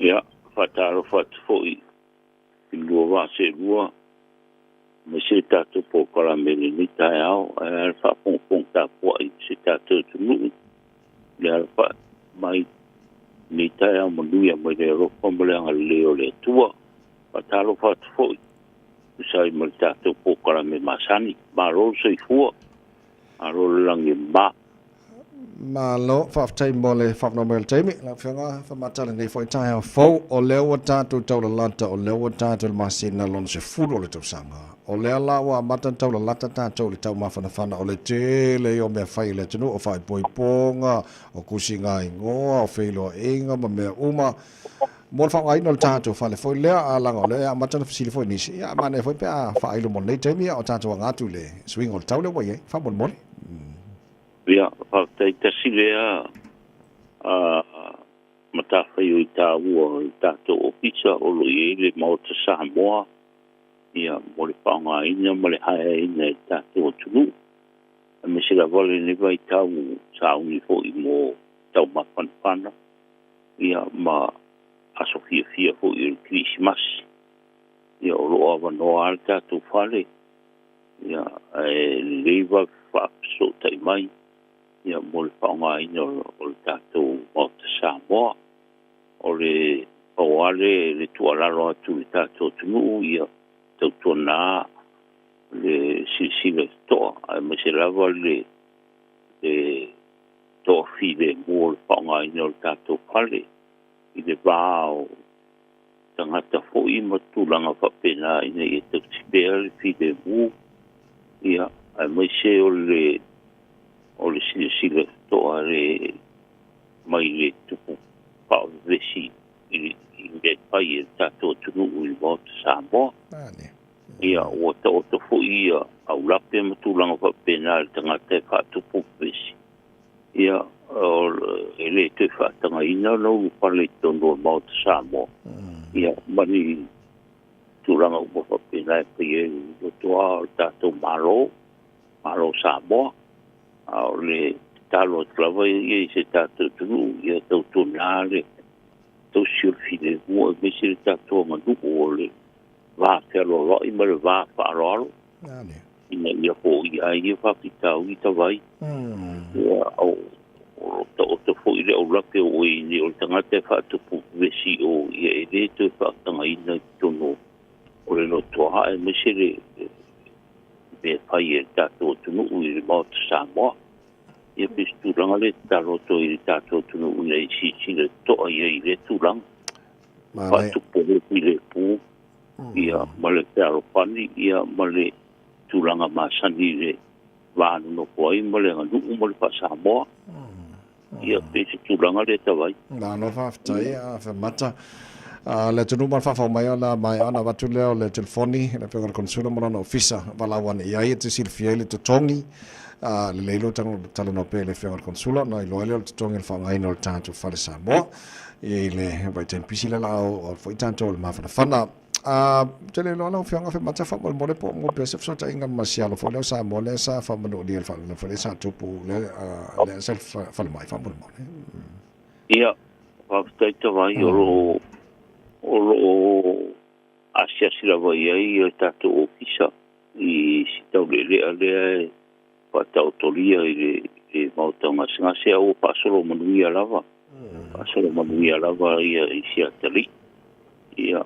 Ia, whataro whatfoi, I lua wase lua, me se tātou pōkara mele ni tai au, e alfa pōngpōng tā pua I se tātou tunu, le alfa mai ni tai au manuia mai le ropa mele anga leo le tua, whataro whatfoi, usai mai tātou pōkara me masani, maro se fua, aro langi ma, Malo whaftai mole whapno mele teimi la whianga whamatala nei whai tai au fau o leo wa tātou taula lata o leo wa tātou masina lon se furu o le tau sanga o lea la wa mata taula lata tātou le tau mawhana o le tele o mea whai le tunu o whai poiponga o kusinga ingoa o whilo inga ma mea uma mo le whanga ino le tātou whale whai lea a langa o lea mata na fasili whai nisi ia mane whai pia whai lo mo nei teimi o tātou ngātu le swing o le tau le wai whamon mole ia, whaktai tasi lea, matawhai o I tā ua I tātou ofisa o lo I le maota Samoa, ia mo le whaonga ina, mo le hae ina I tātou tunu. A me se la wale newa I tau sauni fo I mo tau mawhanwhana, ia ma aso fia fo I Christmas, ia o loa wanoa al tātou whale, ia lewa whapso tai mai, ia mo le whaonga ina o le tātou maota Samoa, o le pauale le tualaro atu le tātou tunu ia tau tona le silisila toa ai me se lava le toa file mo le whaonga ina o le tātou pale I le vāo tangata fo I matulanga whapena ina I tau tibea le file mo ia ai me se o le silisila toa le mai le tupu pao vesi I le pai e tātou tunu I maota Samoa. Ia, o ta fo ia au lape matulanga whapena le tangata e whatupu vesi. Ia, ele te whatanga ina lau pale tono maota Samoa. Ia, mani tulanga upa whapena e pai e lotoa tātou Maro Samoa. Au le talo trava I se tātou tunu, ia tau tonale, tau sirfine mua, me se tātou manu o le vā whero I ma le vā whaararo. Ina ia po ia whakitau I tawai. Ia au, o te fo I le au lape o I o le tangata e whatupu vesi o ia e le te whakatanga ina tono o le lotoa hae, me se le me whai e tātou tunu I le maota Samoa. Ia pesi tūranga le taroto I le tātou tunu una I si le toa ia I le tūranga. Whatupo I le pū, ia ma le taropani, ia ma le tūranga masani le vānu no koi, ma le nganu ma le Samoa. Ia pesi tūranga le tawai. Nā whaftai, whamata. Le tunu man whawhau mai ona mai ana watu leo le telefoni, le pengar konsula mona no ofisa, walawan I ai te silfia le tutongi, le leilo talo no pe le pengar konsula, na I loa leo le tutongi le whaongai no le tātou whare Samoa, I le waitain pisi le lao, o fwoi tātou le mawhana. Te le loa lau whianga whamata whamal mole po mo pese fsota inga masialo fo leo Samoa le sa whamanu ni le whale sa tupu le sa whale mai whamal mole. Ia, whaftai tawai o asia sila vai ai o tātou ofisa I sitau lelea lea whatau tolia I le mautanga singase au pasolo manuia lava. Pasolo manuia lava ia I siatali. Ia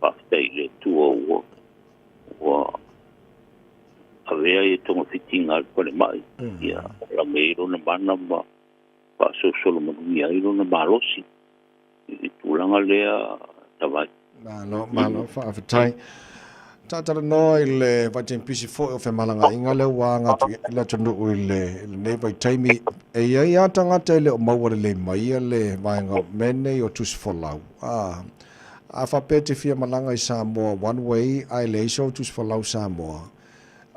whaftai le tua ua avea tonga fitinga alpale mai. Ia la meiro na mana ma pasolo manuia iro na marosi. I tūlanga lea tawai. Malo, whaafatai. Tātara no I le waitain pisi fo o whemalanga inga leo wanga tu ila tunu I le nei taimi e iai a tangata I le o maua le maia le vaenga mene o tusi folau. A whapete fia malanga I Samoa one way ai le iso tusi folau Samoa.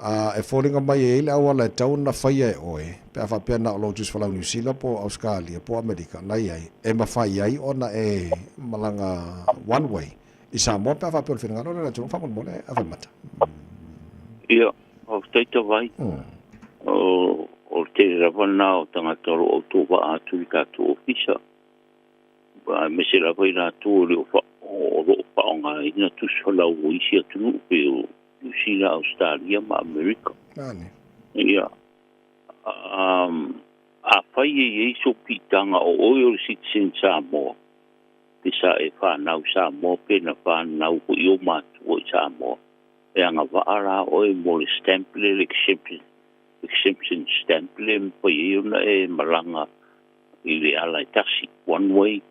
E fōringa mai e ile awa le tau na whaia e oe. Pea whapea na o lo tusi folau New Zealand po Australia po Amerika na iai. E mawhai ai ona e malanga one way. I Samoa pea whapea o le whenangaro le tunu whamun mole a whamata. Ia, o teita vai. O te rawana o tangata o tō wa atu I kātou ofisa. me se la vai na tu le o pa nga ina tu sola o isi tu pe o New Australia ma America ia a fai e so pitanga o oil citizen Samoa pisa e fa nau Samoa pe na fa nau ko yo ma o Samoa e anga va ara o e mo stample exception stample po yo na e malanga ile ala taxi one way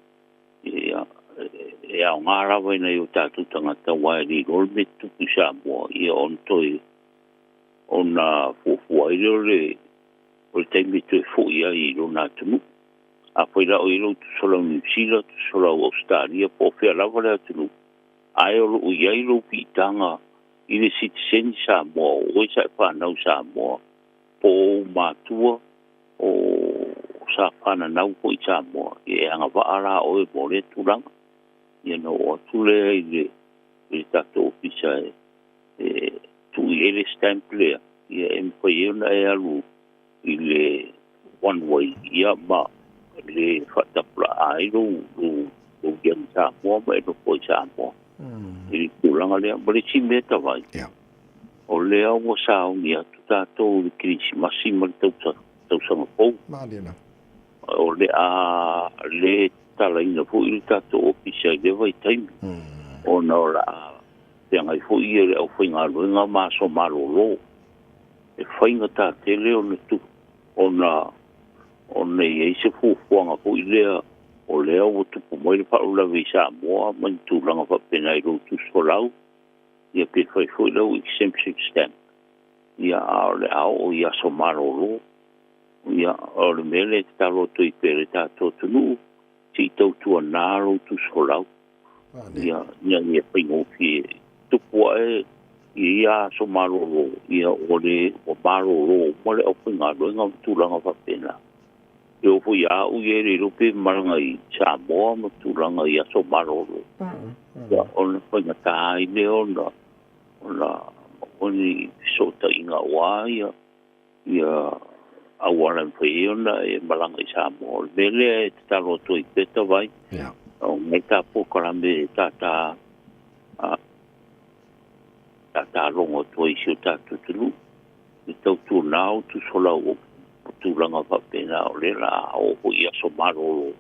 e a ngara vai na yo tatu tangata wai ni rol me tu Samoa ia on toi ona fu le o te mi te fo ia I rona tunu a foi la o ilo tu sola New Zealand tu sola Australia po fe la vale tunu ai o ia ilo pitanga I le citizen Samoa o sa pa na Samoa po matua o sa pa na na po Samoa e anga va ara o e mole turang o tu le tato pisa tu ele stample e empoio na e alu ile one way ia ma le fatapla ai lo gen sa mo me no po sa mo I tulanga le bali chimeta vai o le o sa o ia tuta to le krisi masima to sa po o le a le tala ina fu il tato ofisa le vai time o no la tenga fu ia o finga lo ma so malo e whainga tā te leo ne tu o nei e se fuanga po I lea o lea o tupu moi le paula visa moa mai tūranga whapena I rotu solau ia pe whai fui lau exemption stamp ia a le ao o ia so marolo ia o le mele te talo to I pere tātou tunu ti tau tua naro tu solau ia ia whaingo ki tupu e ia so marolo ia ole o marolo mole o pinga do nga tulanga fa pena eu fui a o ele lo pe maranga I Samoa mo tulanga ia so marolo ya on foi na tai le ona oni so ta inga wa ia a wala foi ona e maranga I Samoa vele ta lo to I peta vai o meta po karambe tata ta longo toi si ta tutulu I tau tu nau tu sola o tu langa pa pena o le la o ia so marolo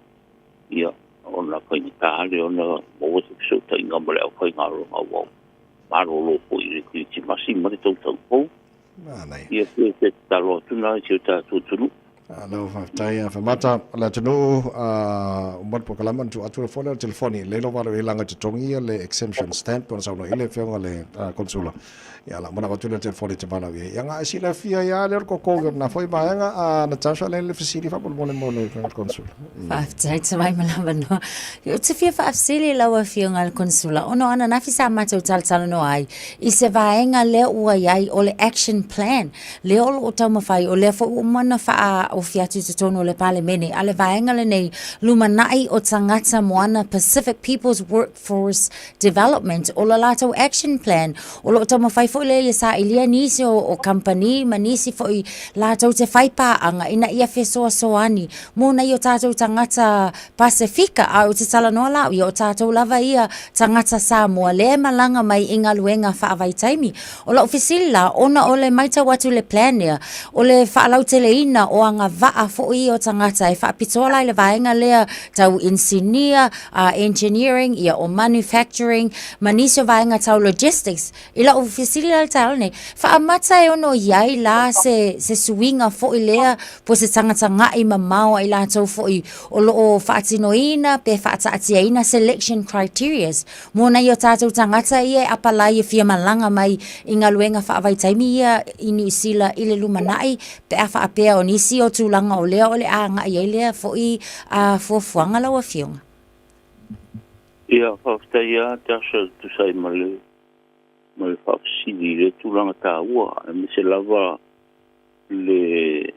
ia ona kai ta le ona mo so ta inga mole o kai ngaro o marolo po I ki ti masima tau po ia te ta lo tu na si ta tutulu Alo tai fa mata la tunu umat po kalaman tu atu fona telefoni le lo vale langa tongi le exemption stamp pon sa no ile fe le consula ya la mona tu le telefoni te bana we yanga sila fia ya le ko ko na foi ba yanga na tasha le facility fa pon mo consula fa tai te mai malama no yo te fia fa facility la wa fia ngal consula ono ana na fi sa mata tal tal no ai I se vaenga le ua yai o le action plan le o tama fai o le fo umana fa o fiatu te tono le pale mene ale vaenga le nei lumanai o tangata moana Pacific People's Workforce Development o la lato action plan o lo tama fai fo le sa ilia nisi o company manisi fo I lato te fai pa anga ina ia fesoa soani mona I o tato tangata Pasifika a o te tala noa lau I o tato lava ia tangata Samoa le malanga mai inga luenga fa avai taimi o la ofisila ona o le maita watu le plan ia o le fa lau tele ina o anga vaa fo I o tangata e whaapitola I le vaenga lea tau engineer, engineering, ia o manufacturing, maniso vaenga tau logistics. Ila o fisila tau ne, whaamata e ono iai la se suinga fo I lea po se tangata ngai mamau I la tau fo I o loo whaatinoina pe whaataatia selection criterias. Mona I o tātou tangata ia apalai e fia malanga mai I ngā luenga whaavai taimi ia I New Zealand I le lumanai pe a whaapea o nisi o tūlanga o lea o le a nga I lea fo I fuafuanga lau a fionga. Ia whafta ia tasha tu sai male whafsini le tūlanga tā ua e me se lava le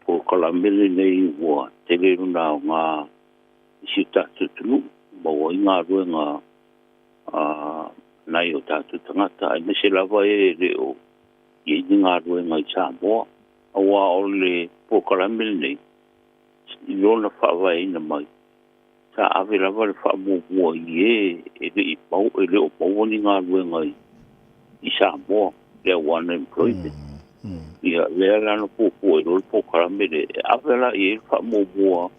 po kalamele nei ua te le runa o ngā isi tātu tunu ma ua I ngā ruenga nai o tātu tangata e me se lava e le o I ngā ruenga I Samoa awa o le po kalamele nei I lona whawaina mai sa ave lava le whaamua i le o mau ni ngā luenga i Samoa, le unemployment. Ia lea lana pōpō e roi pōkarame le ave la i e whaamua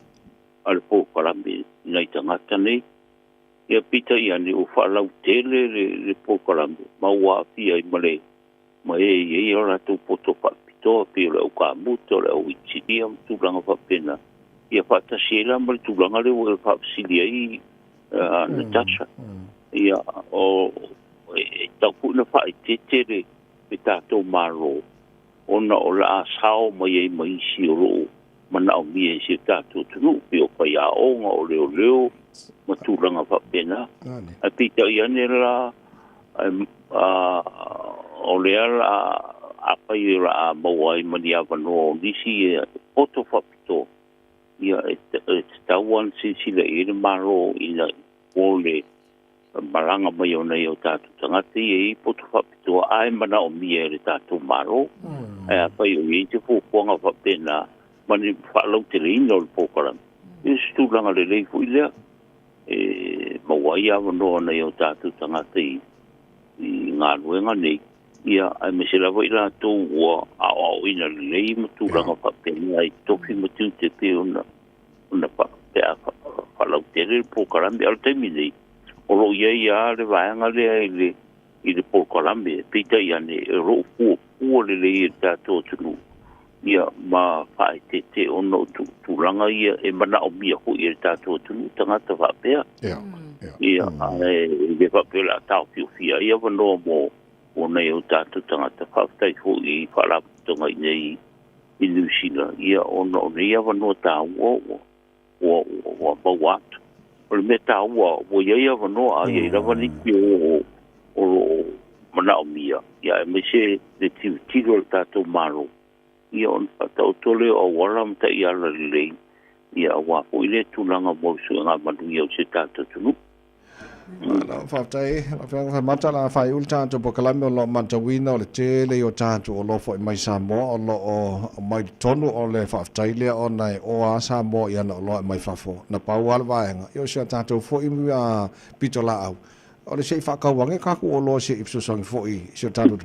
a le pōkarame nei tangata nei. Ia pita i ane o whaalau tele le pōkarame, maua apia i male, ma e o rato poto whaapitoa pia le au ka muto le au itiria tūranga whapena. Ia whaatasiela male tūranga le o e whaapsilia i Natasha. Ia o tau kuna whaitete le tātou maro. Ona o la asao mai e maisi o roo. Mana o mie se tātou tunu pe o pai a onga o leo matūranga whapena. A pita i ane la o lea la a pai la a mawai mani a wanoa o nisi e poto whapito. Ia e tauan sila e le maro ina o le maranga mai o nei o tātou tangati e i poto whapito a e mana o mie le tātou maro. E a pai o i te fōpuanga whapena mani whaalau te reina o le pōkarami. E stūranga le rei fu i lea. Mawai awa noa nei o tātou tangata i ngā ruenga nei. Ia, ai me se lawa i rātou ua au ina le rei matūranga whapena i toki matu te pe ona pēa whaalau te rei pōkarami al taimi nei. Oro ia ia le vāanga lea i le pōkarami. Pita i ane e ro pua le rei i tātou tunu. Ia ma whae te ono tūranga ia e mana o mia hui e tātou tunu tangata whapea. Ia e whapea la tau whiwhia ia wanoa mo nei o tātou tangata whaptai hui i whalaputonga i nei i Nusina. Ia ono nei ia wanoa tā ua mawatu. O le me tā ua ia wanoa a ia i rawa niki o mana o mia. Ia e me se le tiro le tātou maro. Ia on patau tole o waram ta ia la lei ia wa o ile tulanga mo su nga manu ia se tata tunu na fatai fa mata la fa ulta to pokalame lo mata wina o le tele o tatu o lo fo mai Samoa o lo o mai tonu o le fatai le o nai o a Samoa ia no lo mai fafo na paual vaenga io se tatu fo i a pitola au o le se fa ka wange ka ko o lo se ipso song fo i se tatu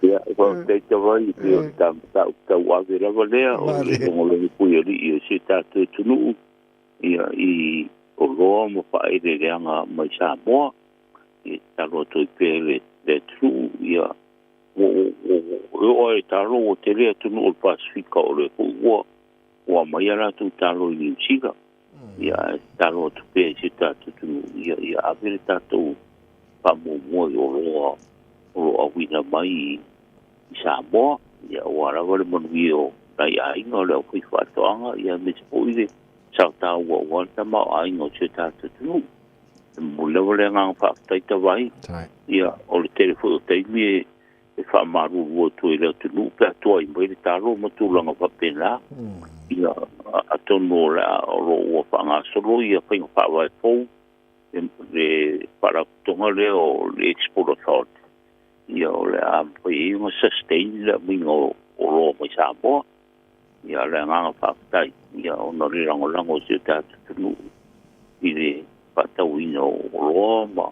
ia ko te tawai i ta wa vera valea o le puieri i se tatu tunu ia i o roa mo whae re reanga mai Samoa i taro toi pere le tru ia o e taro o te rea tunu o Pasifika o le ua mai ara tu taro i New Zealand ia taro o tu pere se tatu tunu ia avere tatu pamomoa i o roa o wina mai i Samoa ia o arawa le manui o nai ainga o le au kui whatoanga ia me se poire sao tau o wanta mau ainga o se tata tunu mula le ngang whaktai tawai ia o le telefo o teimi e whamaru ua tue leo tunu pia tua i mai le taro matulanga whapena ia atono o lo ua whangasolo ia whainga whawai pou le wharakutonga leo le Export Authority ia o le ampai i ma sustain le mingo o roa mai Samoa ia le nganga whaktai ia o nari rangolango se tata tunu i le whatau ina o roa ma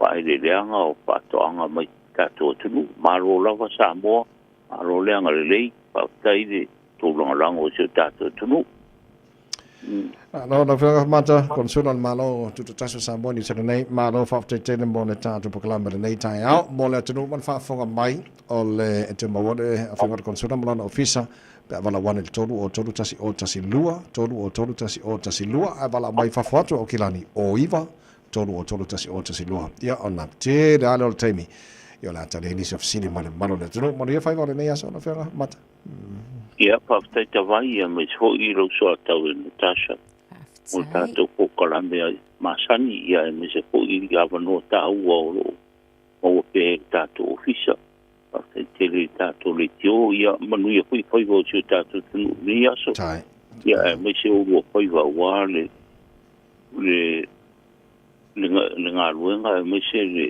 whae le leanga o whatoanga mai tata tunu maro lava Samoa maro leanga le lei whaktai le tōrangolango se tata tunu no na fa mata konsul al malo tu taso Samoa ni sana nei malo fa te te mo le tatu poklama nei tai au mo le tunu man fa fonga mai o le te mo de fonga konsul mo ofisa pe vala wan el tolu o tolu tasi lua tolu o tolu tasi lua a vala mai fa foto o kilani o iva tolu o tolu tasi lua ia ona te dale o temi io la tale ni of sili malo le tunu mo ia fa vala nei aso na fa mata ia whaftai tawai ia me ho i rau soa tau e Natasha. O tātou pokalame masani ia e me se ho i awa no tau o pe tātou ofisa. Whaftai tele tātou le tio ia manu ia hui whaiva o tio tātou tunu ni aso. Ia e me se o whaiva wā le ngā ruenga e me se le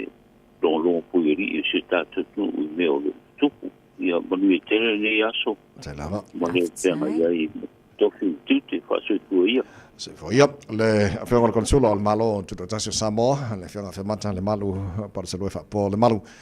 longa puiri i se tātou tunu i me o le tupu. Ia manu e tele ni aso. Sai lava. Manu e tenga ia i tofi tuti fa su tuia se foi le afenga le konsula al malo tu tasio Samoa le afenga fe mata le malu par se lo fa po le malu